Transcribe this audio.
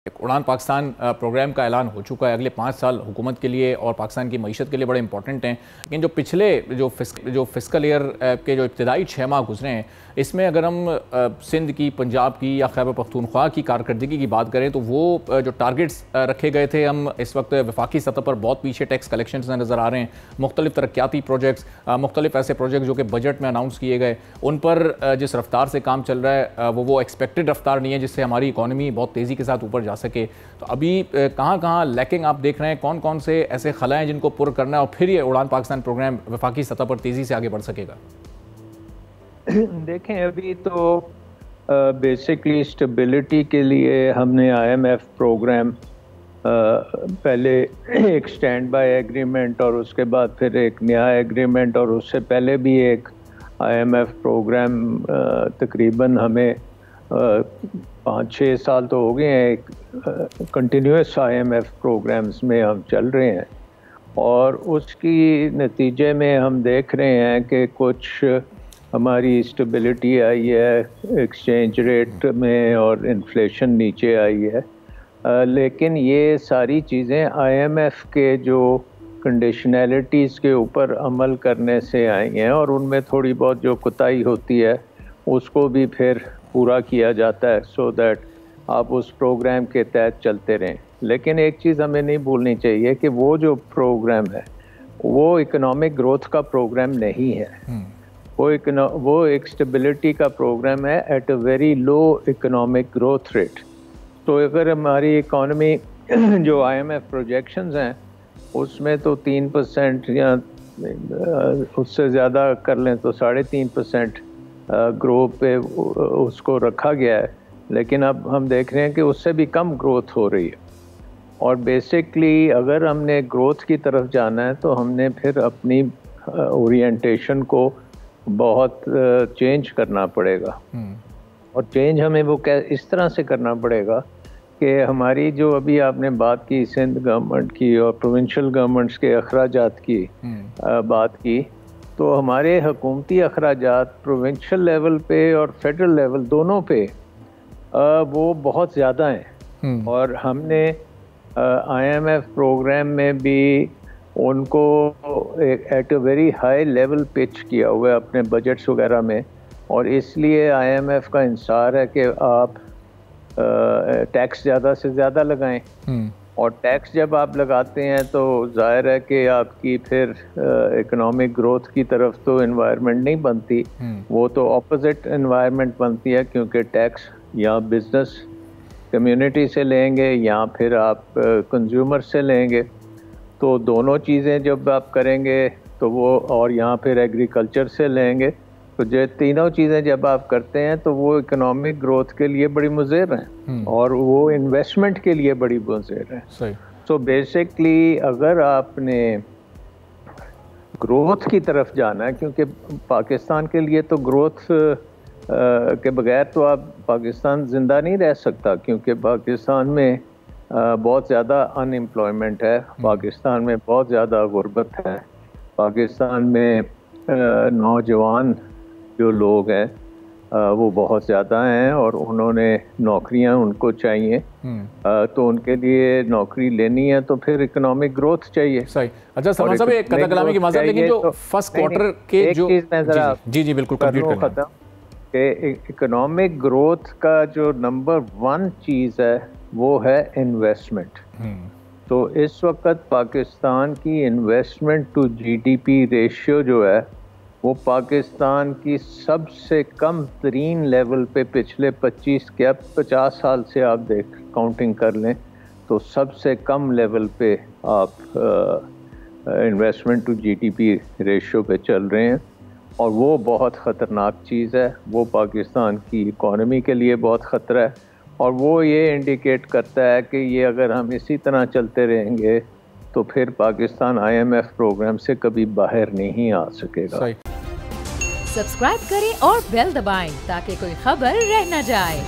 उड़ान पाकिस्तान प्रोग्राम का ऐलान हो चुका है। अगले 5 साल हुकूमत के लिए और पाकिस्तान की मईशत के लिए बड़े इंपॉर्टेंट हैं। लेकिन जो पिछले जो फिस्कल ईयर के जो इब्तदाई 6 माह गुजरे हैं, इसमें अगर हम सिंध की, पंजाब की या खैबर पख्तूनख्वा की कारकर्दगी की बात करें तो वो जो टारगेट्स रखे गए थे, हम इस वक्त वफाकी सतह पर बहुत पीछे टैक्स कलेक्शन से नज़र आ रहे हैं। मुख्तलिफ तरक्याती प्रोजेक्ट्स, मुख्तलिफ ऐसे प्रोजेक्ट जो कि बजट में अनाउंस किए गए, उन पर जिस रफ्तार से काम चल रहा है वो एक्सपेक्टेड रफ्तार नहीं है जिससे हमारी इकॉनमी बहुत तेज़ी के साथ ऊपर जा सके। तो अभी कहाँ लैकिंग आप देख रहे हैं, कौन कौन से ऐसे खला हैं जिनको पुर करना है और फिर ये उड़ान पाकिस्तान प्रोग्राम वफाकी सतह पर तेज़ी से आगे बढ़ सकेगा? देखें, अभी तो बेसिकली स्टेबिलिटी के लिए हमने IMF प्रोग्राम पहले एक स्टैंड बाय एग्रीमेंट और उसके बाद फिर एक नया एग्रीमेंट और उससे पहले भी एक IMF प्रोग्राम तकरीबन हमें 5-6 साल तो हो गए हैं कंटिन्यूस IMF प्रोग्राम्स में हम चल रहे हैं। और उसकी नतीजे में हम देख रहे हैं कि कुछ हमारी स्टेबिलिटी आई है एक्सचेंज रेट में और इन्फ्लेशन नीचे आई है। लेकिन ये सारी चीज़ें IMF के जो कंडीशनैलिटीज़ के ऊपर अमल करने से आई हैं और उनमें थोड़ी बहुत जो कोताही होती है उसको भी फिर पूरा किया जाता है सो दैट आप उस प्रोग्राम के तहत चलते रहें। लेकिन एक चीज़ हमें नहीं भूलनी चाहिए कि वो जो प्रोग्राम है वो इकोनॉमिक ग्रोथ का प्रोग्राम नहीं है। वो एक स्टेबिलिटी का प्रोग्राम है at a very low economic growth rate. तो अगर हमारी इकॉनमी जो IMF प्रोजेक्शंस हैं उसमें तो 3% या उससे ज़्यादा कर लें तो 3.5% ग्रो पे उसको रखा गया है, लेकिन अब हम देख रहे हैं कि उससे भी कम ग्रोथ हो रही है। और बेसिकली अगर हमने ग्रोथ की तरफ जाना है तो हमने फिर अपनी ओरिएंटेशन को बहुत चेंज करना पड़ेगा। और चेंज हमें वो इस तरह से करना पड़ेगा कि हमारी जो अभी आपने बात की सिंध गवर्नमेंट की और प्रोविंशियल गवर्नमेंट्स के अखराजात की बात की, तो हमारे हुकूमती अखराजात प्रोविंशियल लेवल पे और फेडरल लेवल दोनों पे वो बहुत ज़्यादा हैं। और हमने IMF प्रोग्राम में भी उनको at a very high level pitch किया हुआ है अपने बजट्स वगैरह में। और इसलिए IMF का इंसार है कि आप टैक्स ज़्यादा से ज़्यादा लगाएं। और टैक्स जब आप लगाते हैं तो जाहिर है कि आपकी फिर इकोनॉमिक ग्रोथ की तरफ तो एनवायरनमेंट नहीं बनती, वो तो ऑपोजिट एनवायरनमेंट बनती है, क्योंकि टैक्स या बिजनेस कम्युनिटी से लेंगे या फिर आप कंज्यूमर से लेंगे। तो दोनों चीज़ें जब आप करेंगे तो वो, और यहाँ फिर एग्रीकल्चर से लेंगे, तो जो तीनों चीज़ें जब आप करते हैं तो वो इकोनॉमिक ग्रोथ के लिए बड़ी मुज़र हैं और वो इन्वेस्टमेंट के लिए बड़ी मुज़र हैं। तो बेसिकली अगर आपने ग्रोथ की तरफ जाना है, क्योंकि पाकिस्तान के लिए तो ग्रोथ के बगैर तो आप पाकिस्तान ज़िंदा नहीं रह सकता, क्योंकि पाकिस्तान में बहुत ज़्यादा अनएम्प्लॉयमेंट है, पाकिस्तान में बहुत ज़्यादा गुर्बत है, पाकिस्तान में नौजवान जो लोग हैं वो बहुत ज़्यादा हैं और उन्होंने नौकरियां उनको चाहिए। तो उनके लिए नौकरी लेनी है तो फिर इकोनॉमिक ग्रोथ चाहिए। सही। अच्छा सलमान साहब, एक कदर कलामी की माज़रत, लेकिन जो फर्स्ट क्वार्टर के जो जी बिल्कुल कंप्लीट करना कि इकोनॉमिक ग्रोथ का जो नंबर 1 चीज़ है वो है इन्वेस्टमेंट। तो इस वक्त पाकिस्तान की इन्वेस्टमेंट टू GDP रेशियो जो है वो पाकिस्तान की सबसे कम तरीन लेवल पे पिछले 50 साल से आप काउंटिंग कर लें तो सबसे कम लेवल पे आप इन्वेस्टमेंट टू GDP रेशियो पे चल रहे हैं। और वो बहुत ख़तरनाक चीज़ है, वो पाकिस्तान की इकॉनमी के लिए बहुत ख़तरा है। और वो ये इंडिकेट करता है कि ये अगर हम इसी तरह चलते रहेंगे तो फिर पाकिस्तान IMF प्रोग्राम से कभी बाहर नहीं आ सकेगा। सब्सक्राइब करें और बेल दबाएं ताकि कोई खबर रह न जाए।